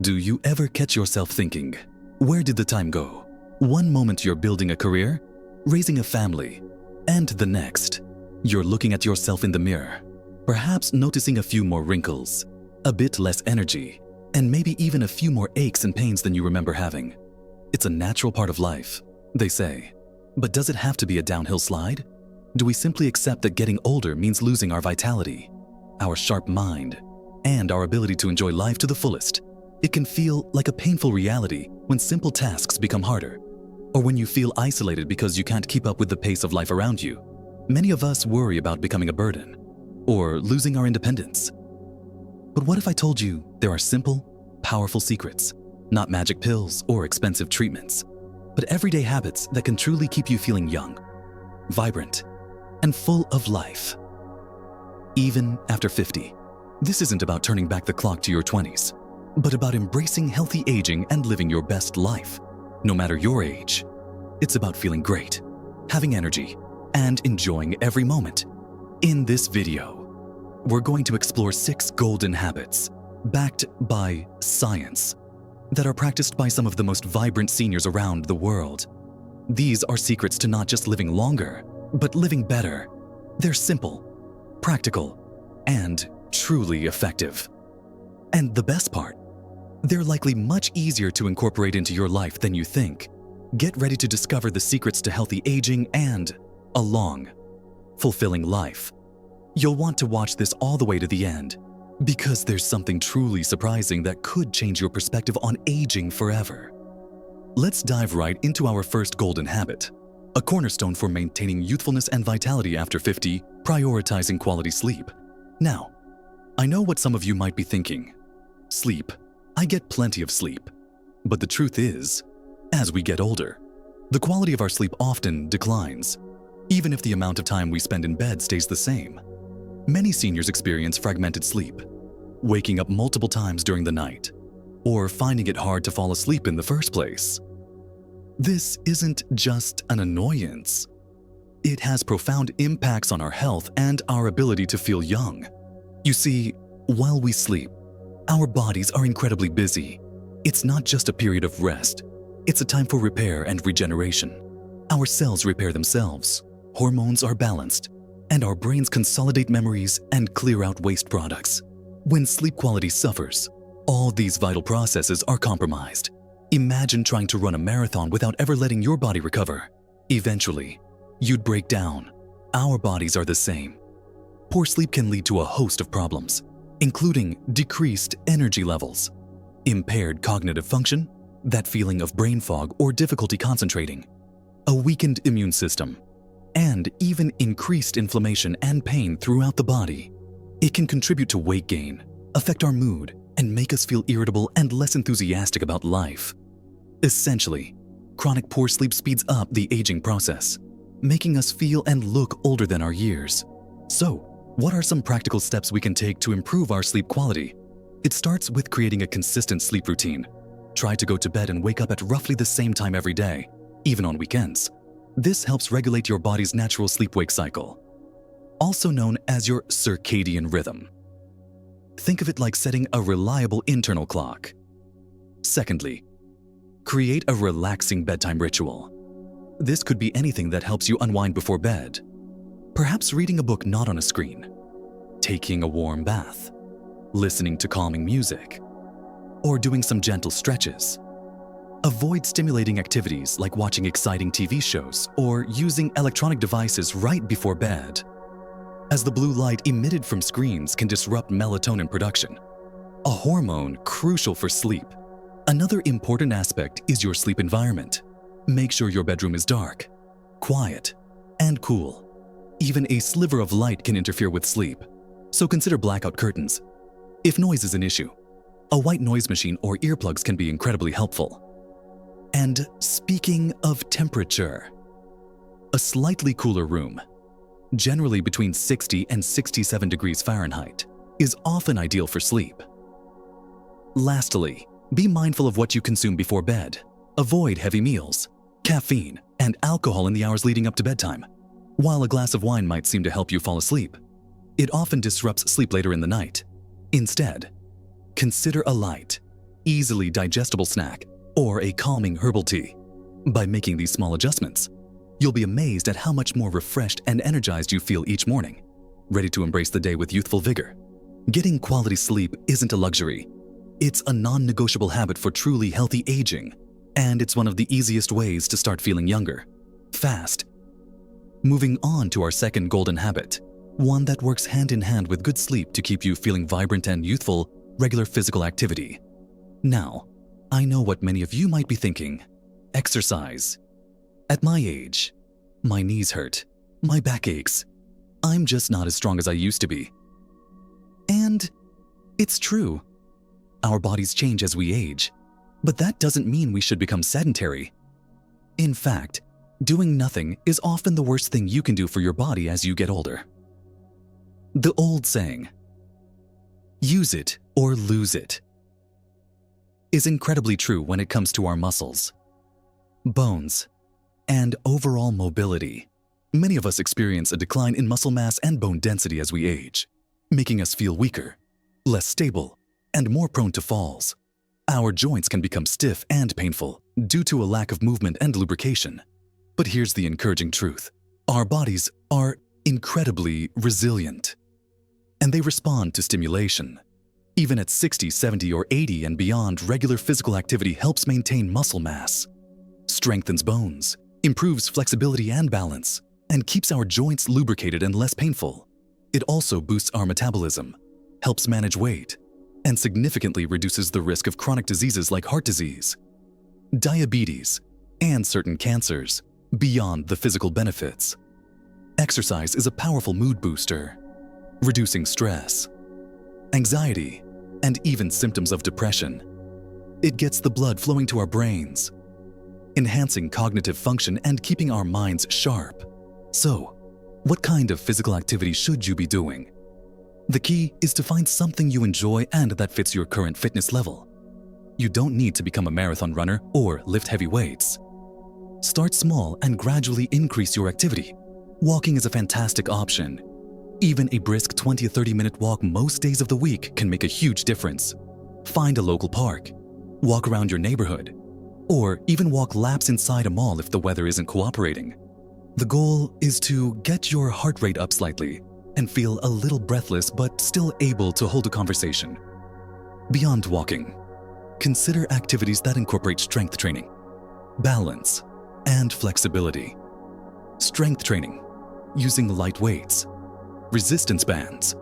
Do you ever catch yourself thinking, where did the time go? One moment you're building a career, raising a family, and the next, you're looking at yourself in the mirror, perhaps noticing a few more wrinkles, a bit less energy, and maybe even a few more aches and pains than you remember having. It's a natural part of life, they say. But does it have to be a downhill slide? Do we simply accept that getting older means losing our vitality, our sharp mind, and our ability to enjoy life to the fullest? It can feel like a painful reality when simple tasks become harder, or when you feel isolated because you can't keep up with the pace of life around you. Many of us worry about becoming a burden, or losing our independence. But what if I told you there are simple, powerful secrets, not magic pills or expensive treatments, but everyday habits that can truly keep you feeling young, vibrant, and full of life, even after 50? This isn't about turning back the clock to your 20s, but about embracing healthy aging and living your best life, no matter your age. It's about feeling great, having energy, and enjoying every moment. In this video, we're going to explore 6 golden habits, backed by science, that are practiced by some of the most vibrant seniors around the world. These are secrets to not just living longer, but living better. They're simple, practical, and truly effective. And the best part, they're likely much easier to incorporate into your life than you think. Get ready to discover the secrets to healthy aging and a long, fulfilling life. You'll want to watch this all the way to the end, because there's something truly surprising that could change your perspective on aging forever. Let's dive right into our first golden habit, a cornerstone for maintaining youthfulness and vitality after 50, prioritizing quality sleep. Now, I know what some of you might be thinking. Sleep. I get plenty of sleep. But the truth is, as we get older, the quality of our sleep often declines, even if the amount of time we spend in bed stays the same. Many seniors experience fragmented sleep, waking up multiple times during the night, or finding it hard to fall asleep in the first place. This isn't just an annoyance. It has profound impacts on our health and our ability to feel young. You see, while we sleep, our bodies are incredibly busy. It's not just a period of rest. It's a time for repair and regeneration. Our cells repair themselves, hormones are balanced, and our brains consolidate memories and clear out waste products. When sleep quality suffers, all these vital processes are compromised. Imagine trying to run a marathon without ever letting your body recover. Eventually, you'd break down. Our bodies are the same. Poor sleep can lead to a host of problems, including decreased energy levels, impaired cognitive function, that feeling of brain fog or difficulty concentrating, a weakened immune system, and even increased inflammation and pain throughout the body. It can contribute to weight gain, affect our mood, and make us feel irritable and less enthusiastic about life. Essentially, chronic poor sleep speeds up the aging process, making us feel and look older than our years. So, what are some practical steps we can take to improve our sleep quality? It starts with creating a consistent sleep routine. Try to go to bed and wake up at roughly the same time every day, even on weekends. This helps regulate your body's natural sleep-wake cycle, also known as your circadian rhythm. Think of it like setting a reliable internal clock. Secondly, create a relaxing bedtime ritual. This could be anything that helps you unwind before bed. Perhaps reading a book not on a screen, taking a warm bath, listening to calming music, or doing some gentle stretches. Avoid stimulating activities like watching exciting TV shows or using electronic devices right before bed, as the blue light emitted from screens can disrupt melatonin production, a hormone crucial for sleep. Another important aspect is your sleep environment. Make sure your bedroom is dark, quiet, and cool. Even a sliver of light can interfere with sleep, so consider blackout curtains. If noise is an issue, a white noise machine or earplugs can be incredibly helpful. And speaking of temperature, a slightly cooler room, generally between 60 and 67 degrees Fahrenheit, is often ideal for sleep. Lastly, be mindful of what you consume before bed. Avoid heavy meals, caffeine, and alcohol in the hours leading up to bedtime. While a glass of wine might seem to help you fall asleep, it often disrupts sleep later in the night. Instead, consider a light, easily digestible snack, or a calming herbal tea. By making these small adjustments, you'll be amazed at how much more refreshed and energized you feel each morning, ready to embrace the day with youthful vigor. Getting quality sleep isn't a luxury. It's a non-negotiable habit for truly healthy aging, and it's one of the easiest ways to start feeling younger, fast. Moving on to our second golden habit, one that works hand in hand with good sleep to keep you feeling vibrant and youthful: regular physical activity. Now, I know what many of you might be thinking: exercise. At my age, my knees hurt, my back aches. I'm just not as strong as I used to be. And it's true. Our bodies change as we age, but that doesn't mean we should become sedentary. In fact, doing nothing is often the worst thing you can do for your body as you get older. The old saying, "Use it or lose it," is incredibly true when it comes to our muscles, bones, and overall mobility. Many of us experience a decline in muscle mass and bone density as we age, making us feel weaker, less stable, and more prone to falls. Our joints can become stiff and painful due to a lack of movement and lubrication. But here's the encouraging truth: our bodies are incredibly resilient, and they respond to stimulation. Even at 60, 70, or 80 and beyond, regular physical activity helps maintain muscle mass, strengthens bones, improves flexibility and balance, and keeps our joints lubricated and less painful. It also boosts our metabolism, helps manage weight, and significantly reduces the risk of chronic diseases like heart disease, diabetes, and certain cancers. Beyond the physical benefits, exercise is a powerful mood booster, reducing stress, anxiety, and even symptoms of depression. It gets the blood flowing to our brains, enhancing cognitive function and keeping our minds sharp. So, what kind of physical activity should you be doing? The key is to find something you enjoy and that fits your current fitness level. You don't need to become a marathon runner or lift heavy weights. Start small and gradually increase your activity. Walking is a fantastic option. Even a brisk 20 to 30-minute walk most days of the week can make a huge difference. Find a local park, walk around your neighborhood, or even walk laps inside a mall if the weather isn't cooperating. The goal is to get your heart rate up slightly and feel a little breathless but still able to hold a conversation. Beyond walking, consider activities that incorporate strength training, balance, and flexibility. Strength training, using light weights, resistance bands,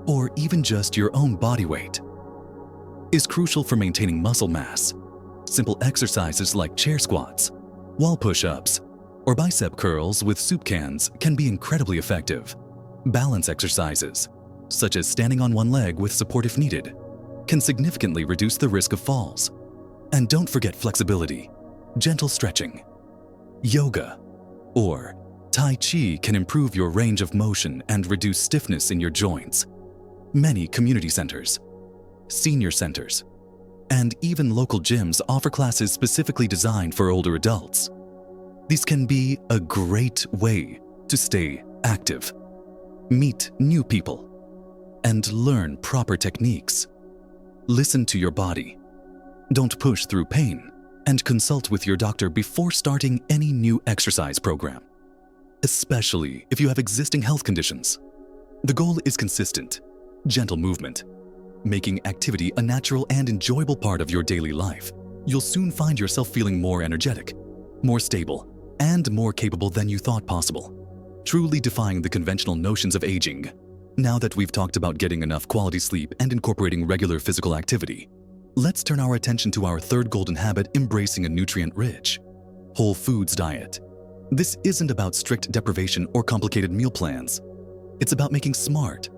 or even just your own body weight, is crucial for maintaining muscle mass. Simple exercises like chair squats, wall push-ups, or bicep curls with soup cans can be incredibly effective. Balance exercises, such as standing on one leg with support if needed, can significantly reduce the risk of falls. And don't forget flexibility. Gentle stretching, yoga, or Tai Chi can improve your range of motion and reduce stiffness in your joints. Many community centers, senior centers, and even local gyms offer classes specifically designed for older adults. These can be a great way to stay active, meet new people, and learn proper techniques. Listen to your body. Don't push through pain, and consult with your doctor before starting any new exercise program, especially if you have existing health conditions. The goal is consistent, gentle movement, making activity a natural and enjoyable part of your daily life. You'll soon find yourself feeling more energetic, more stable, and more capable than you thought possible, truly defying the conventional notions of aging. Now that we've talked about getting enough quality sleep and incorporating regular physical activity, let's turn our attention to our third golden habit: embracing a nutrient-rich, whole foods diet. This isn't about strict deprivation or complicated meal plans. It's about making smart,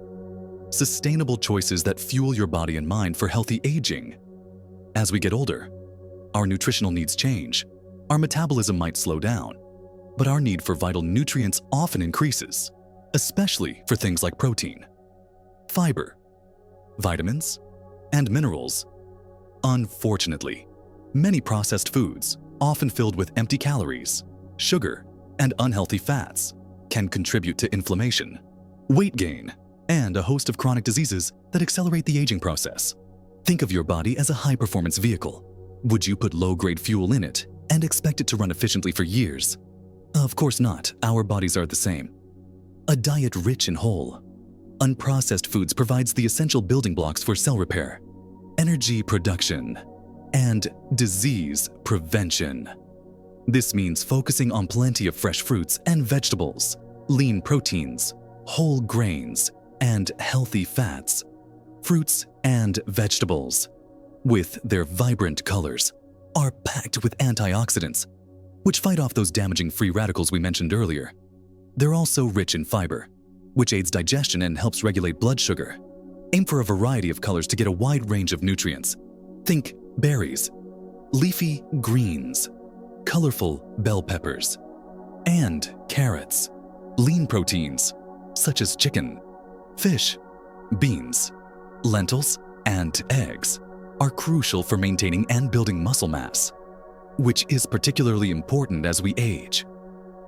sustainable choices that fuel your body and mind for healthy aging. As we get older, our nutritional needs change. Our metabolism might slow down, but our need for vital nutrients often increases, especially for things like protein, fiber, vitamins, and minerals. Unfortunately, many processed foods, often filled with empty calories, sugar, and unhealthy fats, can contribute to inflammation, weight gain, and a host of chronic diseases that accelerate the aging process. Think of your body as a high-performance vehicle. Would you put low-grade fuel in it and expect it to run efficiently for years? Of course not. Our bodies are the same. A diet rich in whole, unprocessed foods provides the essential building blocks for cell repair, energy production, and disease prevention. This means focusing on plenty of fresh fruits and vegetables, lean proteins, whole grains, and healthy fats. Fruits and vegetables, with their vibrant colors, are packed with antioxidants, which fight off those damaging free radicals we mentioned earlier. They're also rich in fiber, which aids digestion and helps regulate blood sugar. Aim for a variety of colors to get a wide range of nutrients. Think berries, leafy greens, colorful bell peppers, and carrots. Lean proteins, such as chicken, fish, beans, lentils, and eggs, are crucial for maintaining and building muscle mass, which is particularly important as we age.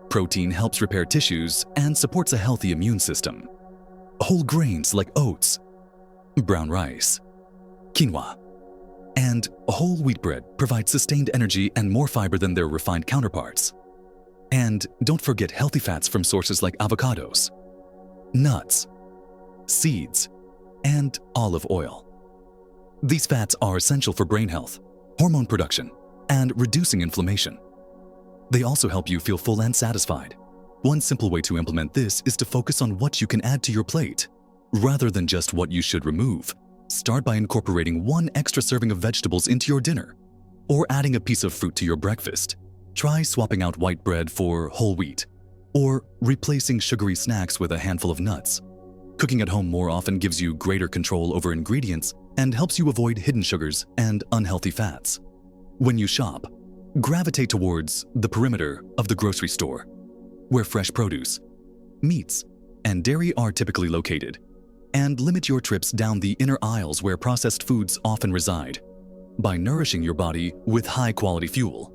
Protein helps repair tissues and supports a healthy immune system. Whole grains like oats, brown rice, quinoa, and whole wheat bread provide sustained energy and more fiber than their refined counterparts. And don't forget healthy fats from sources like avocados, nuts, seeds, and olive oil. These fats are essential for brain health, hormone production, and reducing inflammation. They also help you feel full and satisfied. One simple way to implement this is to focus on what you can add to your plate, rather than just what you should remove. Start by incorporating one extra serving of vegetables into your dinner, or adding a piece of fruit to your breakfast. Try swapping out white bread for whole wheat, or replacing sugary snacks with a handful of nuts. Cooking at home more often gives you greater control over ingredients and helps you avoid hidden sugars and unhealthy fats. When you shop, gravitate towards the perimeter of the grocery store, where fresh produce, meats, and dairy are typically located, and limit your trips down the inner aisles where processed foods often reside. By nourishing your body with high-quality fuel,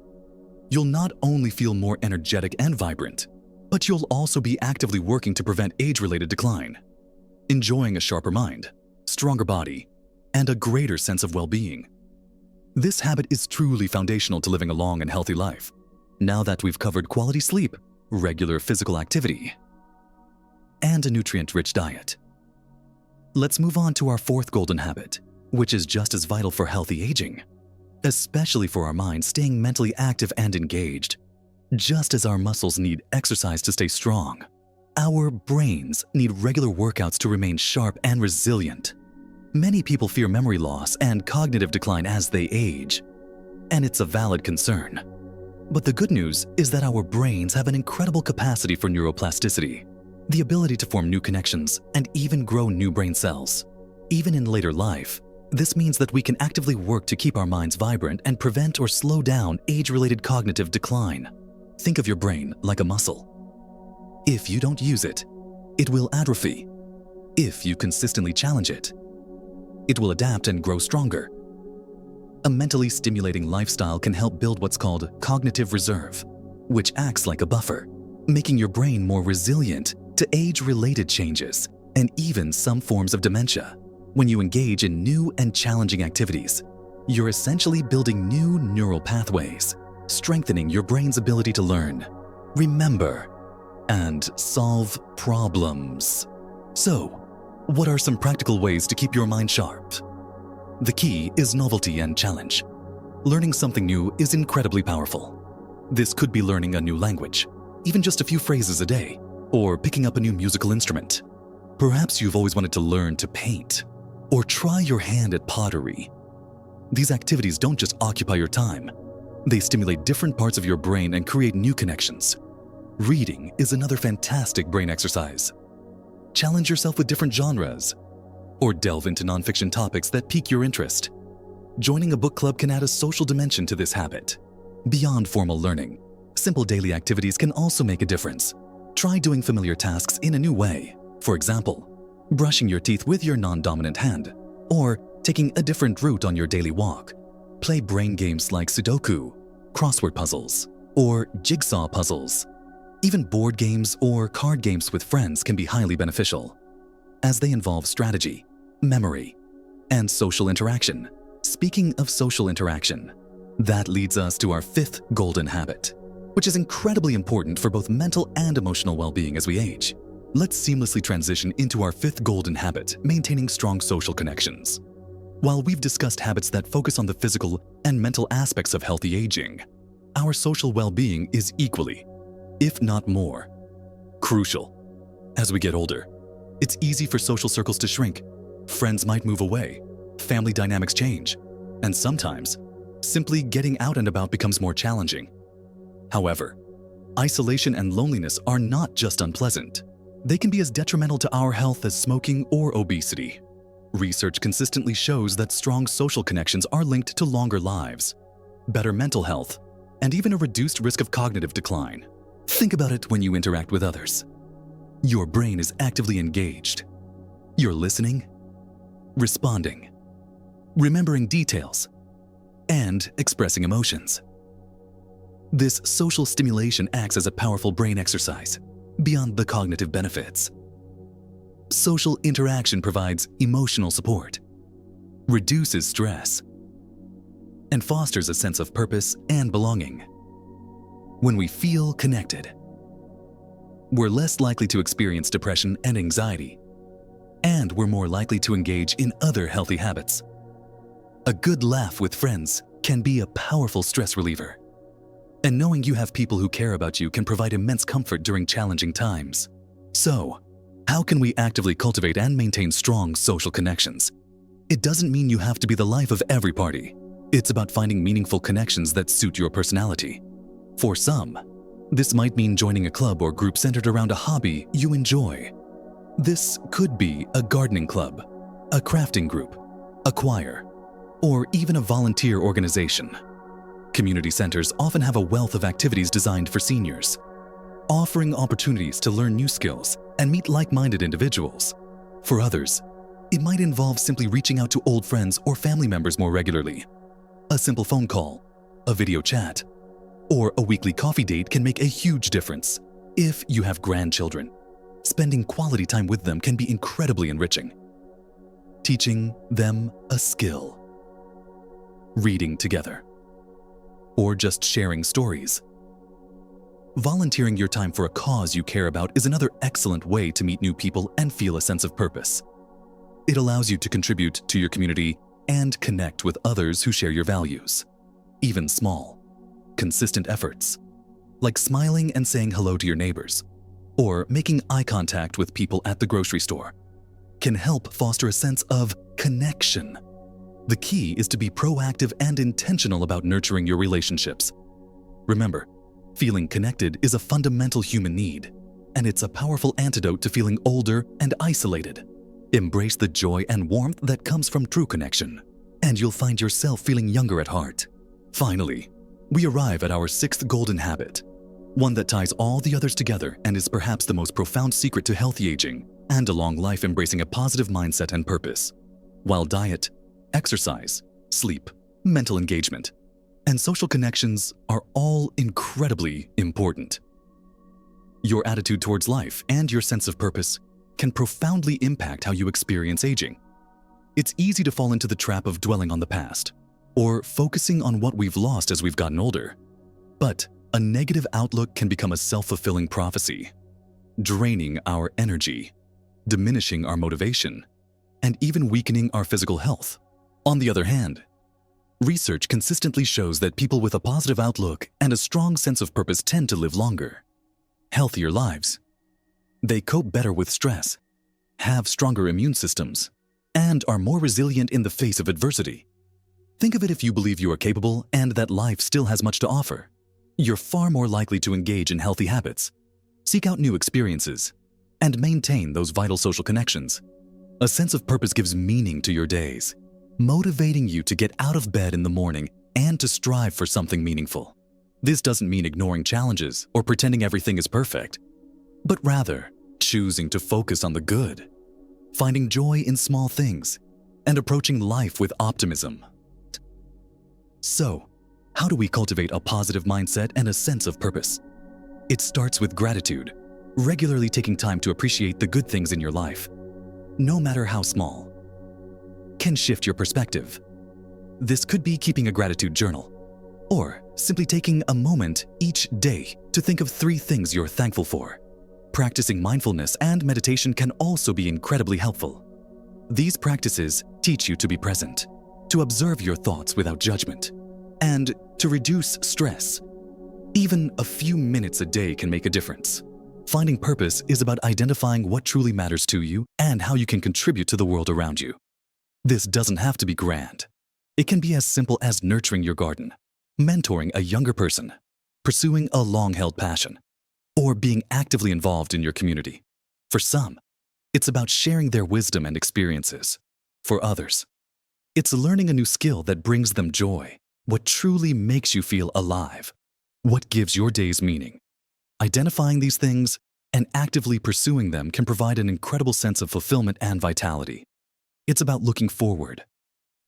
you'll not only feel more energetic and vibrant, but you'll also be actively working to prevent age-related decline, enjoying a sharper mind, stronger body, and a greater sense of well-being. This habit is truly foundational to living a long and healthy life. Now that we've covered quality sleep, regular physical activity, and a nutrient-rich diet, let's move on to our fourth golden habit, which is just as vital for healthy aging, especially for our minds staying mentally active and engaged. Just as our muscles need exercise to stay strong, our brains need regular workouts to remain sharp and resilient. Many people fear memory loss and cognitive decline as they age, and it's a valid concern. But the good news is that our brains have an incredible capacity for neuroplasticity, the ability to form new connections and even grow new brain cells. Even in later life, this means that we can actively work to keep our minds vibrant and prevent or slow down age-related cognitive decline. Think of your brain like a muscle. If you don't use it, it will atrophy. If you consistently challenge it, it will adapt and grow stronger. A mentally stimulating lifestyle can help build what's called cognitive reserve, which acts like a buffer, making your brain more resilient to age-related changes and even some forms of dementia. When you engage in new and challenging activities, you're essentially building new neural pathways, strengthening your brain's ability to learn, remember, and solve problems. So, what are some practical ways to keep your mind sharp? The key is novelty and challenge. Learning something new is incredibly powerful. This could be learning a new language, even just a few phrases a day, or picking up a new musical instrument. Perhaps you've always wanted to learn to paint, or try your hand at pottery. These activities don't just occupy your time, they stimulate different parts of your brain and create new connections. Reading is another fantastic brain exercise. Challenge yourself with different genres, or delve into nonfiction topics that pique your interest. Joining a book club can add a social dimension to this habit. Beyond formal learning, simple daily activities can also make a difference. Try doing familiar tasks in a new way. For example, brushing your teeth with your non-dominant hand, or taking a different route on your daily walk. Play brain games like Sudoku, crossword puzzles, or jigsaw puzzles. Even board games or card games with friends can be highly beneficial, as they involve strategy, memory, and social interaction. Speaking of social interaction, that leads us to our fifth golden habit, which is incredibly important for both mental and emotional well-being as we age. Let's seamlessly transition into our fifth golden habit, maintaining strong social connections. While we've discussed habits that focus on the physical and mental aspects of healthy aging, our social well-being is equally, if not more, crucial. As we get older, it's easy for social circles to shrink. Friends might move away, family dynamics change, and sometimes, simply getting out and about becomes more challenging. However, isolation and loneliness are not just unpleasant. They can be as detrimental to our health as smoking or obesity. Research consistently shows that strong social connections are linked to longer lives, better mental health, and even a reduced risk of cognitive decline. Think about it when you interact with others. Your brain is actively engaged. You're listening, responding, remembering details, and expressing emotions. This social stimulation acts as a powerful brain exercise beyond the cognitive benefits. Social interaction provides emotional support, reduces stress, and fosters a sense of purpose and belonging. When we feel connected, we're less likely to experience depression and anxiety, and we're more likely to engage in other healthy habits. A good laugh with friends can be a powerful stress reliever. And knowing you have people who care about you can provide immense comfort during challenging times. So, how can we actively cultivate and maintain strong social connections? It doesn't mean you have to be the life of every party. It's about finding meaningful connections that suit your personality. For some, this might mean joining a club or group centered around a hobby you enjoy. This could be a gardening club, a crafting group, a choir, or even a volunteer organization. Community centers often have a wealth of activities designed for seniors, offering opportunities to learn new skills and meet like-minded individuals. For others, it might involve simply reaching out to old friends or family members more regularly. A simple phone call, a video chat, or a weekly coffee date can make a huge difference. If you have grandchildren, spending quality time with them can be incredibly enriching. Teaching them a skill, reading together, or just sharing stories. Volunteering your time for a cause you care about is another excellent way to meet new people and feel a sense of purpose. It allows you to contribute to your community and connect with others who share your values. Even small, consistent efforts, like smiling and saying hello to your neighbors, or making eye contact with people at the grocery store, can help foster a sense of connection. The key is to be proactive and intentional about nurturing your relationships. Remember, feeling connected is a fundamental human need, and it's a powerful antidote to feeling older and isolated. Embrace the joy and warmth that comes from true connection, and you'll find yourself feeling younger at heart. Finally, we arrive at our sixth golden habit, one that ties all the others together and is perhaps the most profound secret to healthy aging and a long life embracing a positive mindset and purpose. While diet, exercise, sleep, mental engagement, and social connections are all incredibly important, your attitude towards life and your sense of purpose can profoundly impact how you experience aging. It's easy to fall into the trap of dwelling on the past or focusing on what we've lost as we've gotten older. But a negative outlook can become a self-fulfilling prophecy, draining our energy, diminishing our motivation, and even weakening our physical health. On the other hand, research consistently shows that people with a positive outlook and a strong sense of purpose tend to live longer, healthier lives. They cope better with stress, have stronger immune systems, and are more resilient in the face of adversity. Think of it if you believe you are capable and that life still has much to offer. You're far more likely to engage in healthy habits, seek out new experiences, and maintain those vital social connections. A sense of purpose gives meaning to your days, motivating you to get out of bed in the morning and to strive for something meaningful. This doesn't mean ignoring challenges or pretending everything is perfect, but rather choosing to focus on the good, finding joy in small things, and approaching life with optimism. So, how do we cultivate a positive mindset and a sense of purpose? It starts with gratitude, regularly taking time to appreciate the good things in your life, no matter how small. can shift your perspective. This could be keeping a gratitude journal, or simply taking a moment each day to think of 3 things you're thankful for. Practicing mindfulness and meditation can also be incredibly helpful. These practices teach you to be present, to observe your thoughts without judgment, and to reduce stress. Even a few minutes a day can make a difference. Finding purpose is about identifying what truly matters to you and how you can contribute to the world around you. This doesn't have to be grand. It can be as simple as nurturing your garden, mentoring a younger person, pursuing a long-held passion, or being actively involved in your community. For some, it's about sharing their wisdom and experiences. For others, it's learning a new skill that brings them joy, what truly makes you feel alive, what gives your days meaning. Identifying these things and actively pursuing them can provide an incredible sense of fulfillment and vitality. It's about looking forward,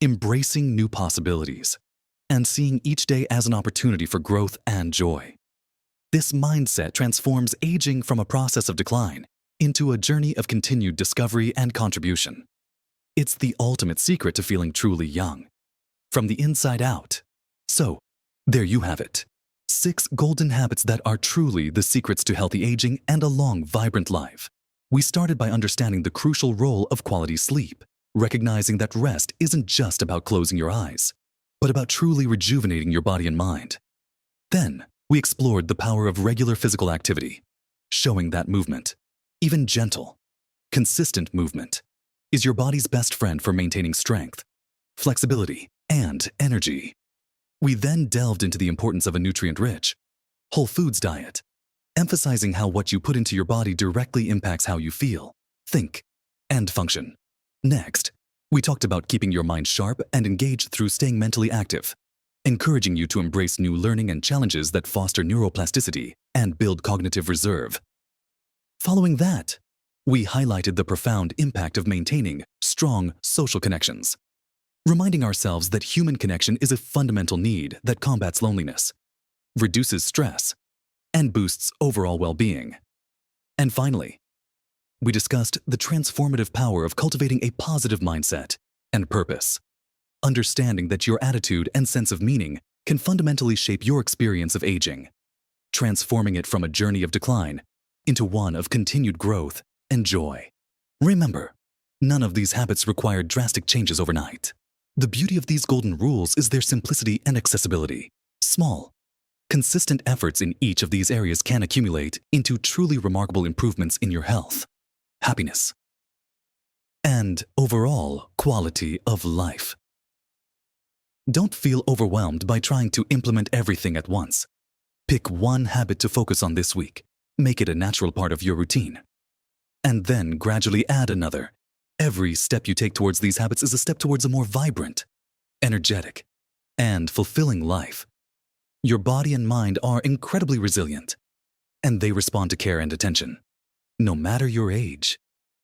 embracing new possibilities, and seeing each day as an opportunity for growth and joy. This mindset transforms aging from a process of decline into a journey of continued discovery and contribution. It's the ultimate secret to feeling truly young, from the inside out. So, there you have it. 6 golden habits that are truly the secrets to healthy aging and a long, vibrant life. We started by understanding the crucial role of quality sleep, recognizing that rest isn't just about closing your eyes, but about truly rejuvenating your body and mind. Then, we explored the power of regular physical activity, showing that movement, even gentle, consistent movement, is your body's best friend for maintaining strength, flexibility, and energy. We then delved into the importance of a nutrient-rich, whole foods diet, emphasizing how what you put into your body directly impacts how you feel, think, and function. Next, we talked about keeping your mind sharp and engaged through staying mentally active, encouraging you to embrace new learning and challenges that foster neuroplasticity and build cognitive reserve. Following that, we highlighted the profound impact of maintaining strong social connections, reminding ourselves that human connection is a fundamental need that combats loneliness, reduces stress, and boosts overall well-being. And finally, we discussed the transformative power of cultivating a positive mindset and purpose, understanding that your attitude and sense of meaning can fundamentally shape your experience of aging, transforming it from a journey of decline into one of continued growth and joy. Remember, none of these habits require drastic changes overnight. The beauty of these golden rules is their simplicity and accessibility. Small, consistent efforts in each of these areas can accumulate into truly remarkable improvements in your health, happiness, and overall quality of life. Don't feel overwhelmed by trying to implement everything at once. Pick one habit to focus on this week. Make it a natural part of your routine. And then gradually add another. Every step you take towards these habits is a step towards a more vibrant, energetic, and fulfilling life. Your body and mind are incredibly resilient, and they respond to care and attention, no matter your age.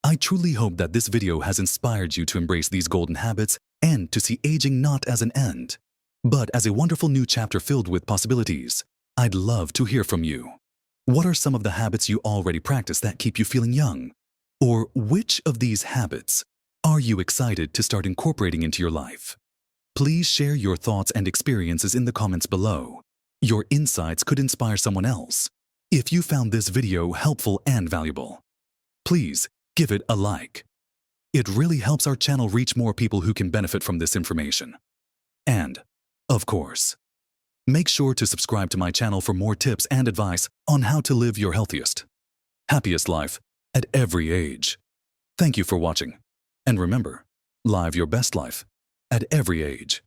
I truly hope that this video has inspired you to embrace these golden habits and to see aging not as an end, but as a wonderful new chapter filled with possibilities. I'd love to hear from you. What are some of the habits you already practice that keep you feeling young? Or which of these habits are you excited to start incorporating into your life? Please share your thoughts and experiences in the comments below. Your insights could inspire someone else. If you found this video helpful and valuable, please give it a like. It really helps our channel reach more people who can benefit from this information. And, of course, make sure to subscribe to my channel for more tips and advice on how to live your healthiest, happiest life at every age. Thank you for watching. And remember, live your best life at every age.